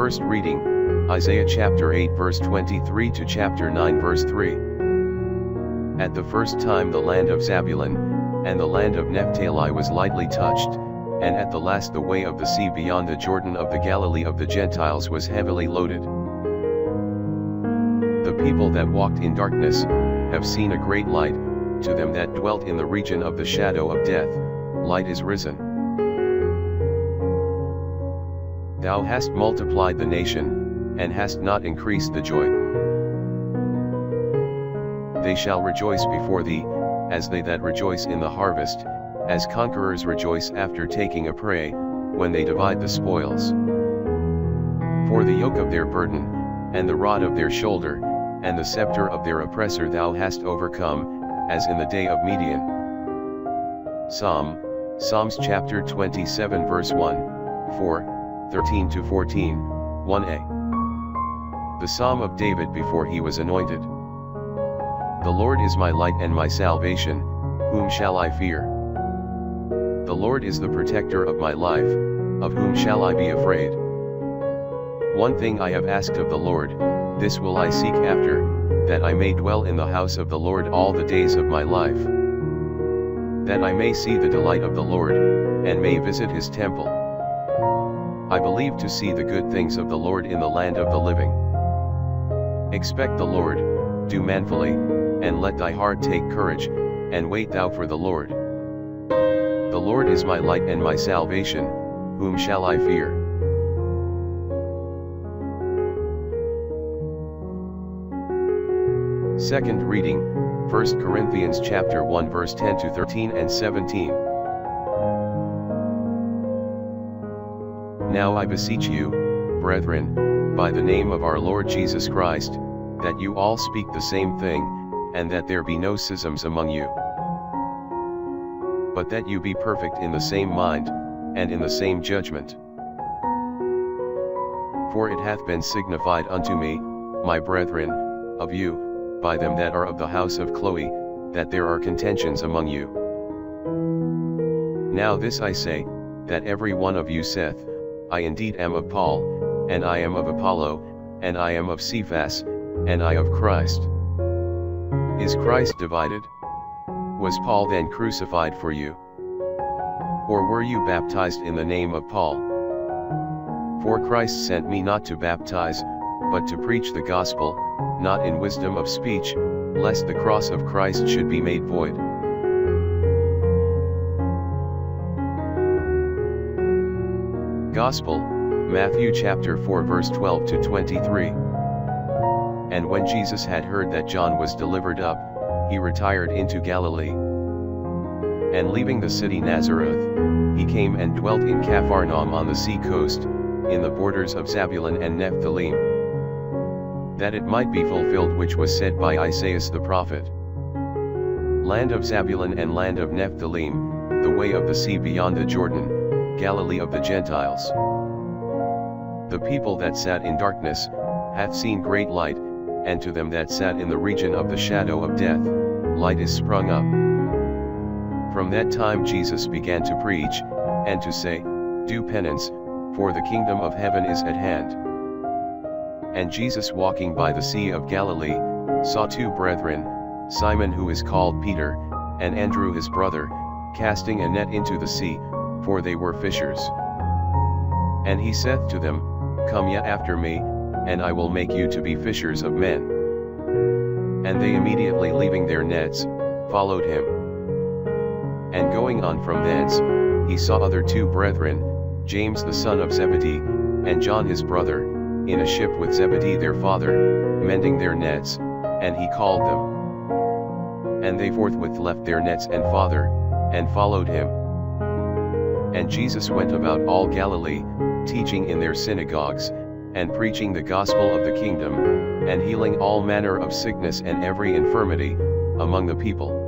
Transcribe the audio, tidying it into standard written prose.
First reading, Isaiah chapter 8 verse 23 to chapter 9 verse 3. At the first time the land of Zabulon, and the land of Nephtali was lightly touched, and at the last the way of the sea beyond the Jordan of the Galilee of the Gentiles was heavily loaded. The people that walked in darkness, have seen a great light. To them that dwelt in the region of the shadow of death, light is risen. Thou hast multiplied the nation, and hast not increased the joy. They shall rejoice before thee, as they that rejoice in the harvest, as conquerors rejoice after taking a prey, when they divide the spoils. For the yoke of their burden, and the rod of their shoulder, and the sceptre of their oppressor thou hast overcome, as in the day of Midian. Psalms chapter 27 verse 1, 4, 13 to 14, 1a. The Psalm of David before he was anointed. The Lord is my light and my salvation, whom shall I fear? The Lord is the protector of my life, of whom shall I be afraid? One thing I have asked of the Lord, this will I seek after, that I may dwell in the house of the Lord all the days of my life, that I may see the delight of the Lord, and may visit his temple. I believe to see the good things of the Lord in the land of the living. Expect the Lord, do manfully, and let thy heart take courage, and wait thou for the Lord. The Lord is my light and my salvation, whom shall I fear? Second reading, 1 Corinthians chapter 1 verse 10 to 13 and 17. Now I beseech you, brethren, by the name of our Lord Jesus Christ, that you all speak the same thing, and that there be no schisms among you, but that you be perfect in the same mind, and in the same judgment. For it hath been signified unto me, my brethren, of you, by them that are of the house of Chloe, that there are contentions among you. Now this I say, that every one of you saith, I indeed am of Paul, and I am of Apollo, and I am of Cephas, and I of Christ. Is Christ divided? Was Paul then crucified for you? Or were you baptized in the name of Paul? For Christ sent me not to baptize, but to preach the gospel, not in wisdom of speech, lest the cross of Christ should be made void. Gospel, Matthew chapter 4 verse 12 to 23. And when Jesus had heard that John was delivered up, he retired into Galilee. And leaving the city Nazareth, he came and dwelt in Capharnaum on the sea coast, in the borders of Zabulon and Nephtali, that it might be fulfilled which was said by Isaiah the prophet. Land of Zabulon and land of Nephtali, the way of the sea beyond the Jordan, Galilee of the Gentiles. The people that sat in darkness, hath seen great light, and to them that sat in the region of the shadow of death, light is sprung up. From that time Jesus began to preach, and to say, Do penance, for the kingdom of heaven is at hand. And Jesus walking by the sea of Galilee, saw two brethren, Simon who is called Peter, and Andrew his brother, casting a net into the sea, for they were fishers. And he saith to them, Come ye after me, and I will make you to be fishers of men. And they immediately leaving their nets, followed him. And going on from thence, he saw other two brethren, James the son of Zebedee, and John his brother, in a ship with Zebedee their father, mending their nets, and he called them. And they forthwith left their nets and father, and followed him. And Jesus went about all Galilee, teaching in their synagogues, and preaching the gospel of the kingdom, and healing all manner of sickness and every infirmity, among the people.